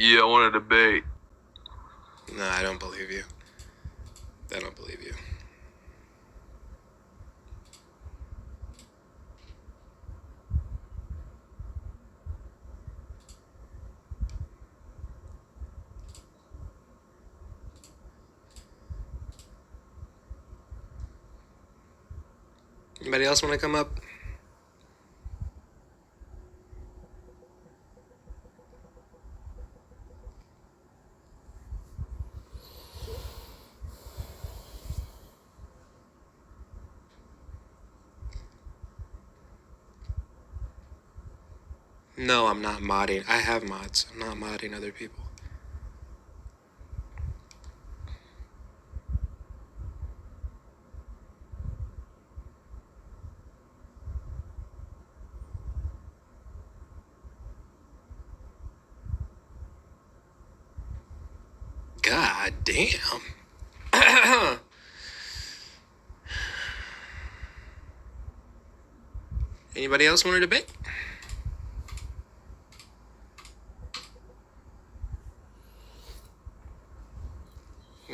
Yeah, I want to debate. No, I don't believe you. I don't believe you. Anybody else want to come up? No, I'm not modding. I have mods. I'm not modding other people. God damn. Anybody else want to debate?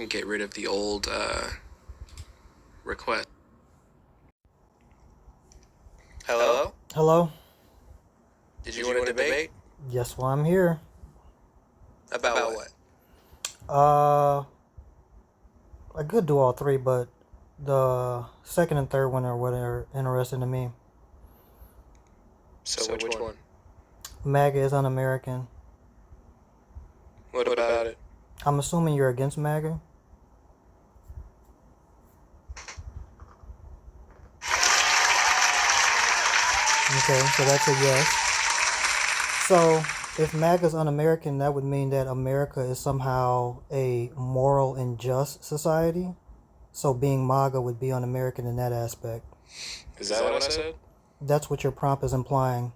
Get rid of the old request. Hello? Hello? Did you want to debate? Yes, well, I'm here. About what? I could do all three, but the second and third one are what are interesting to me. So which one? MAGA is un-American. What about it? I'm assuming you're against MAGA? Okay, so that's a yes. So, if MAGA is un-American, that would mean that America is somehow a moral and just society. So being MAGA would be un-American in that aspect. Is that what I said? That's what your prompt is implying.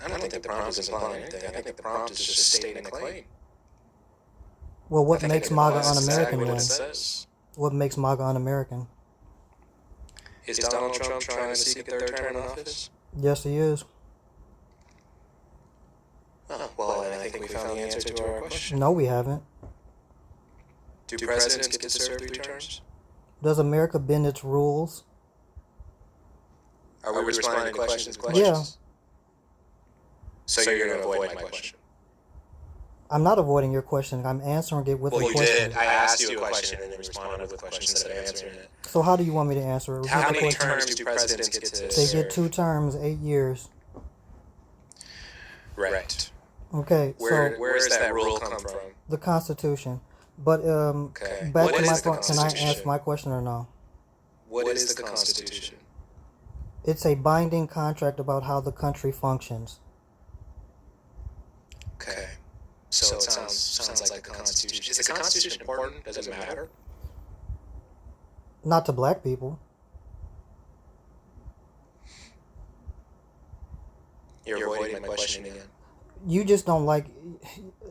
I don't think the prompt is implying anything. I think the prompt is just stating a claim. Well, what makes MAGA un-American exactly then? what it says. What makes MAGA un-American? Is Donald Trump trying to seek a third term in office? Yes, he is. Oh, well, then I think we found the answer to our question. No, we haven't. Do presidents get to serve 3 terms? Does America bend its rules? Are we responding to questions? Yeah. So you're going to avoid my question? I'm not avoiding your question. I'm answering it with a question. Well, you did. I asked you a question and then responded with a question instead of answering it. So how do you want me to answer it? How many terms do presidents get to serve? They get 2 terms, 8 years. Right. Okay. Where does that rule come from? The Constitution. But okay. Back to my point. Can I ask my question or no? What is the Constitution? It's a binding contract about how the country functions. Okay. So it sounds like the Constitution. Is the Constitution important? Does it matter? Not to black people. You're avoiding my question again. You just don't like...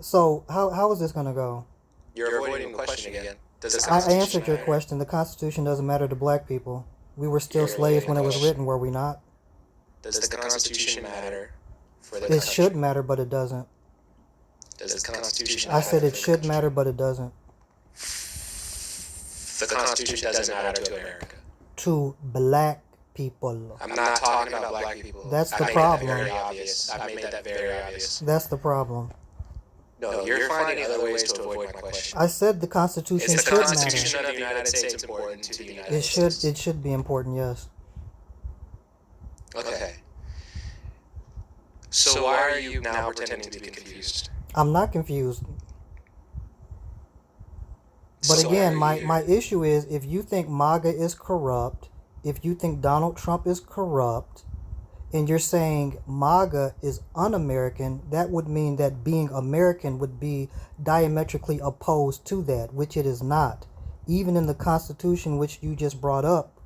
So, how is this going to go? You're avoiding the question again. I answered your question. The Constitution doesn't matter to black people. We were still slaves when it was written, were we not? Does the Constitution matter for the country? It should matter, but it doesn't. Does the Constitution I said it should matter, but it doesn't. The Constitution doesn't matter to America. To black people. I'm not talking about black people. That's the problem. I've made that very obvious. That's the problem. No, you're finding other ways to avoid my question. I said the Constitution should matter. Is the Constitution of the United States important to the United States? It should be important, yes. Okay. So why are you now pretending to be confused? I'm not confused. But again, my issue is, if you think MAGA is corrupt, if you think Donald Trump is corrupt, and you're saying MAGA is un-American, that would mean that being American would be diametrically opposed to that, which it is not. Even in the Constitution, which you just brought up,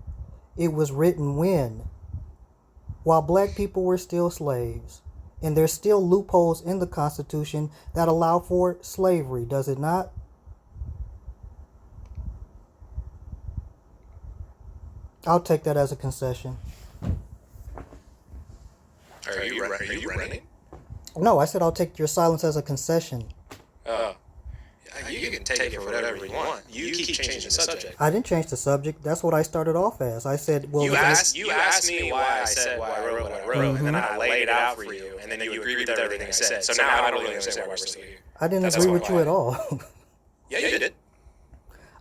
it was written when? While black people were still slaves. And there's still loopholes in the Constitution that allow for slavery, does it not? I'll take that as a concession. Are you running? No, I said I'll take your silence as a concession. You can take it for whatever you want. You keep changing the subject. I didn't change the subject. That's what I started off as. I said, well, You asked me why I said why I wrote what I wrote, and then I laid it out for you, and then you agreed with everything I said. So now I don't really understand why we're still here. I didn't agree with you at all. Yeah, you did.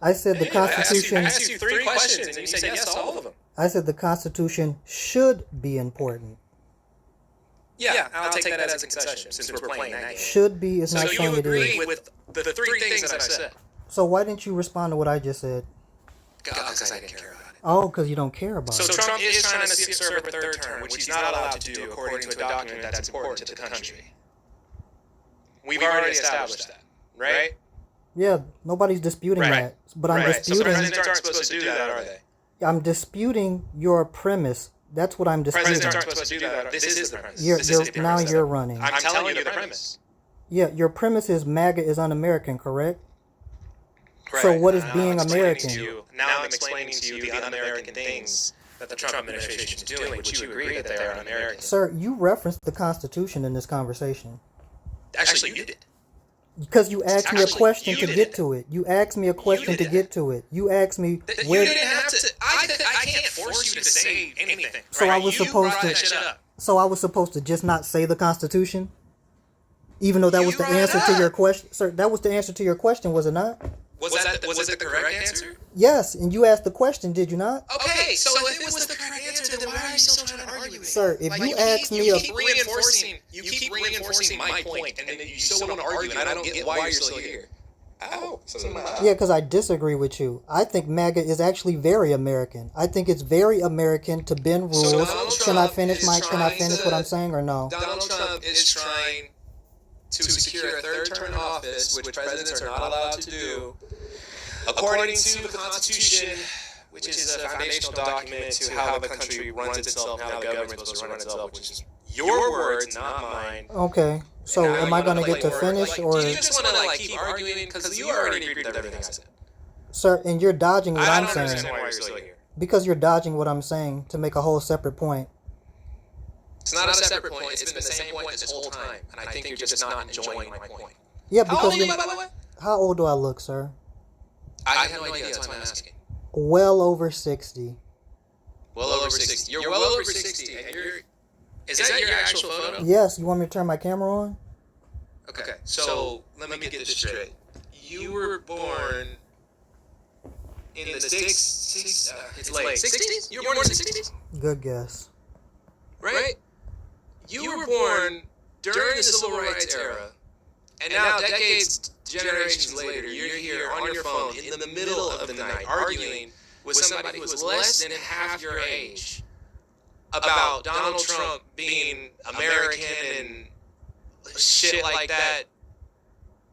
I said the Constitution. I asked you 3 questions, and you said yes to all of them. I said the Constitution should be important. Yeah, I'll take that as a concession since we're playing that game. Should be is not So saying you it is. agree with the 3 things that I said? So why didn't you respond to what I just said? Because I didn't care about it. Oh, because you don't care about So it. Trump is trying to serve a 3rd term, which he's not allowed to do according to a document that's important to the country. We've already established that, right? Yeah, nobody's disputing that. But I'm So disputing. presidents aren't supposed to do that, are they? I'm disputing your premise. That's what I'm disputing. Presidents aren't supposed to do that. This is the premise. Now you're running. I'm telling you the premise. Yeah, your premise is MAGA is un-American, correct? So what is being American? Now I'm explaining to you the un-American things that the Trump administration is doing, which you agree that they are un-American. Sir, you referenced the Constitution in this conversation. Actually, you did. Because you asked me a question to get to it. You asked me a question to get to it. You asked me where. You didn't have to. I can't force you to say anything. So I was supposed to. So I was supposed to just not say the Constitution, even though that was the answer to your question, sir. That was the answer to your question, was it not? Was it the correct answer? Yes, and you asked the question, did you not? Okay, so if it was the correct answer, then why are you still trying to argue with it? Sir, if you ask me you keep reinforcing my point, and then you still want to argue, and I don't get why you're still here. Ow. Yeah, because I disagree with you. I think MAGA is actually very American. I think it's very American to bend rules. Can I finish what I'm saying or no? Donald Trump is trying to secure a 3rd term in office, which presidents are not allowed to do, according to the Constitution, which is a foundational document to how the country runs itself, how the government is supposed to run itself, which is your words, not mine. Okay, so am I going to get to finish, or? Do you just want to keep arguing? Because you already agreed with everything I said. Sir, and you're dodging what I'm I don't saying. understand why you're still here. Because you're dodging what I'm saying to make a whole separate point. It's not a separate point. It's been the same point this whole time, and I think you're just not enjoying my point. Yeah, How old because are you, by the way? How old do I look, sir? I have no idea. That's why I'm asking. Well over 60. Well over 60. You're well over 60, and is that your actual photo? Yes, you want me to turn my camera on? Okay, so let me get this straight. You were born in the it's late 60s? You were born in the 60s? Good guess. Right? You were born during the Civil Rights era, and now decades, generations later, you're here on your phone in the middle of the night arguing with somebody who is less than half your age about Donald Trump being American and shit like that.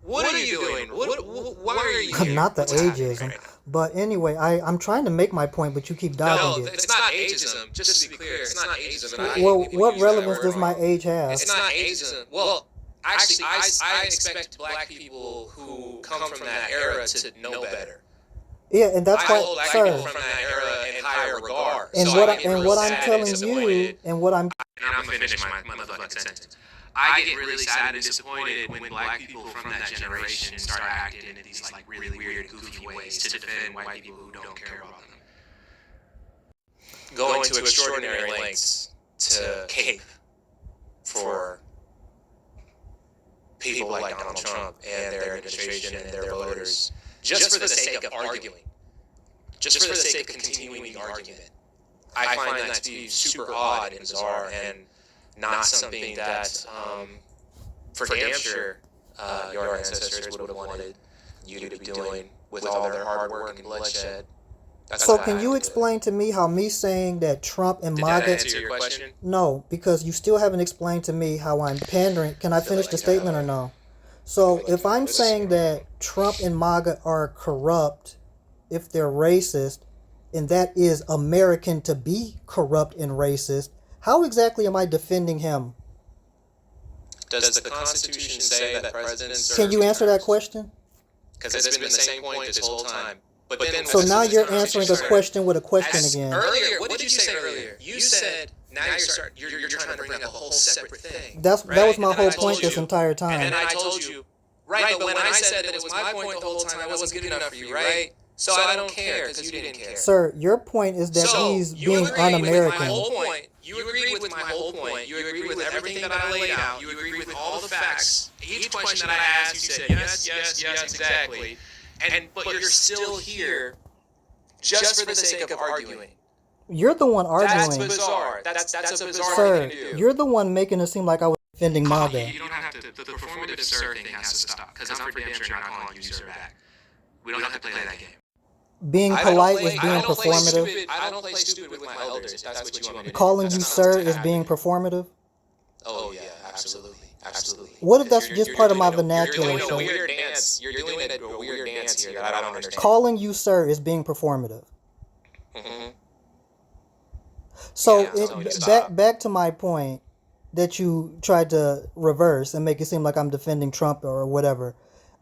What are you doing? Why are you here? Not the What's happening ageism. right now? But anyway, I'm trying to make my point, but you keep dodging No, it. it's not ageism. Just to be clear, it's not ageism. And I Well, hate people what use that relevance word does my wrong. age have? It's not ageism. Well, actually, I expect black people who come from that era to know better. Yeah, and that's I why, hold black people sir. from that era in higher regard. And So what I get real I'm sad telling you, disappointed. and what I'm And I'm gonna finish my motherfucking sentence. I get really sad and disappointed when black people from that generation start acting in these like really weird, goofy ways to defend white people who don't care about them. Going to extraordinary lengths to cape for people like Donald Trump and their administration and their voters, just for the sake of arguing, just for the sake of continuing the argument. I find that to be super odd and bizarre and not something that, for damn sure, your ancestors would have wanted you to be doing with all their hard work and bloodshed. so can you explain to me how me saying that Trump and Did that MAGA? answer your question? No, because you still haven't explained to me how I'm pandering. Can I finish the statement or no? So if I'm saying that Trump and MAGA are corrupt, if they're racist, and that is American to be corrupt and racist, how exactly am I defending him? Does the Constitution say that presidents serve Can you answer that 2 terms? question? Because it's been the same point this whole time. But then, So now you're answering a question with a question As again. earlier, what did you say earlier? You said now you're trying to bring up a whole separate thing. That right? was my And then whole I told point this you- entire And time. then I told you, right, but when I said that it was my point the whole time, that wasn't good enough for you, right? So I don't care because you didn't care. Sir, your point is that So he's you being agreed with my un-American. whole point. You agreed with my whole point. You agreed with everything that I laid out. You agreed with all the facts. Each question that I asked, you said yes, yes, yes, exactly. But you're still here just for the sake of arguing. You're the one That's arguing. bizarre. That's a bizarre Sir, thing to do. you're the one making it seem like I was defending MAGA. You don't have to. The performative sir thing has to stop. Because I'm for damn sure not calling you sir back. We don't have to play that game. Being polite is being performative. I don't play stupid with my elders. That's what you want me to do. Calling you That's not sir what's is happening. being performative. Oh yeah, absolutely, absolutely. What if that's Because just part of my You're vernacular, doing a sir? weird dance. You're doing a weird dance here that I don't understand. Calling you sir is being performative. Mhm. So Yeah, it, so you stop. back to my point that you tried to reverse and make it seem like I'm defending Trump or whatever.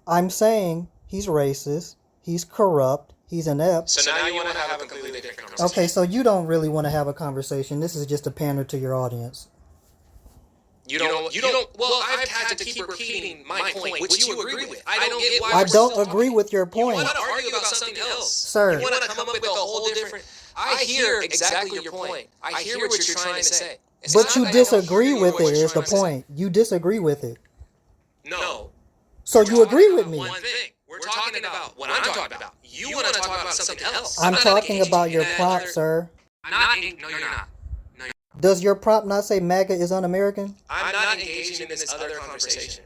I'm saying he's racist, he's corrupt, he's inept. So now you want to have a completely different conversation. Okay, so you don't really want to have a conversation. This is just a pander to your audience. You don't. Well, I've had to keep repeating my point, which you agree with. I don't get why. I we're still don't agree talking. with your You point. want to argue about something else, Sir. You want to come up with a whole different. I hear exactly your point. I hear what you're trying to say. It's But not you that I don't disagree hear with what it you're is the trying to say. point. You disagree with it. No. So We're you talking agree about with me. One thing. We're talking about what I'm talking about. You want to talk about something else. I'm not talking engaging about in your that prompt, other- sir. No, you're not. Does your prompt not say MAGA is un-American? I'm not engaging in this other conversation.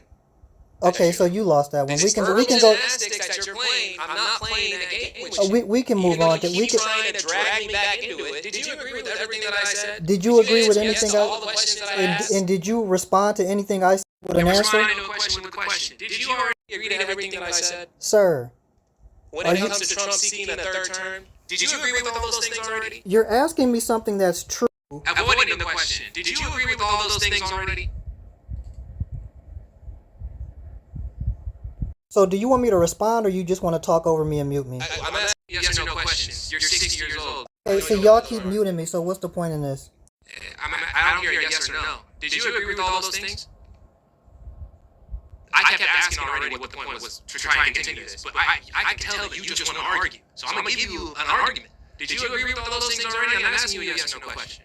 Okay, so you lost that one. This We verbal can go. gymnastics that you're playing, I'm not playing that game with you. We can move Even though on. you We keep can. trying to drag me back into it. Did you agree with everything that I said? Did you agree with Yes anything to all I? the questions that I asked? And did you respond to anything I said with an You're answer, responding to a question with a question. Did you already agree to everything that I said? sir? When Are it you- comes to Trump seeking a third term, did you agree with all those things already? You're asking me something that's true. Avoiding the question. Did you agree with all those things already? So do you want me to respond, or you just want to talk over me and mute me? I'm asking yes or no questions. You're 60 years old. Hey, so y'all keep muting me. So what's the point in this? I don't hear a yes or no. Did you agree with all those things? I kept asking already what the point was to try and continue this, but I can tell that you just want to argue. So I'm going to give you an argument. Did you agree with all those things already? I'm asking you a yes or no question.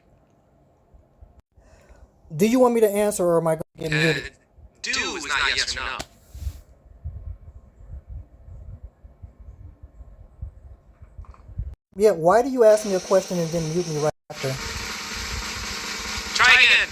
Do you want me to answer, or am I going to get muted? Do is not yes or no. Yeah. Why do you ask me a question and then mute me right after? Try again.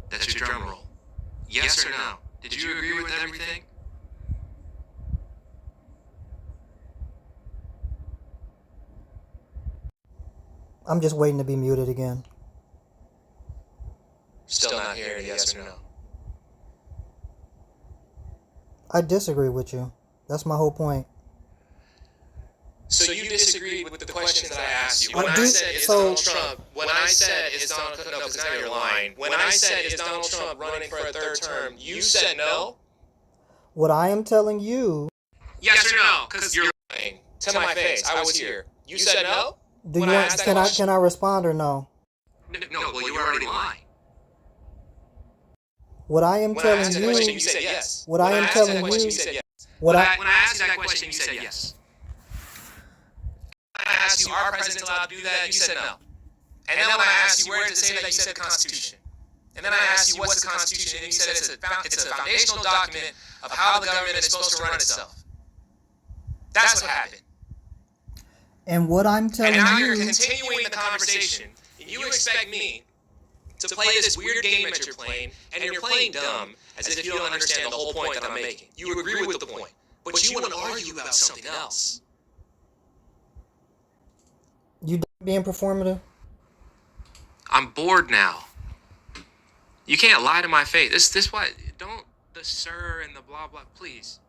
That's your drum roll. Yes or no? Did you agree with everything? I'm just waiting to be muted again. Still not hearing yes or no. I disagree with you. That's my whole point. So you disagreed with the question that I asked you. When I I do- said is so- Donald Trump, when I said is Donald Trump, no, because now you're lying. When I said is Donald Trump running for a third term, you said no? What I am telling you, Yes or no? Because you're lying. To my face, I was here. You said no? do you When I want? asked that Can I question- can I respond or no? No, well, you were already lying. What I am When I asked telling that question, you, you said yes. What I When am asked that telling question, you- said yes. what I When I asked you that question, you said yes. I asked you, are presidents allowed to do that? You said no. And then when I asked you, where does it say that? You said the Constitution. And then I asked you, what's the Constitution? And you said it's a foundational document of how the government is supposed to run itself. That's what happened. and what I'm And telling now you're you, continuing the conversation, and you expect me to play this weird game that you're playing, and you're playing dumb, as if you don't understand the whole point that I'm making. You agree with the point, but you want to argue about something else. you being performative. I'm bored now. You can't lie to my face. This why don't the sir and the blah blah. Please.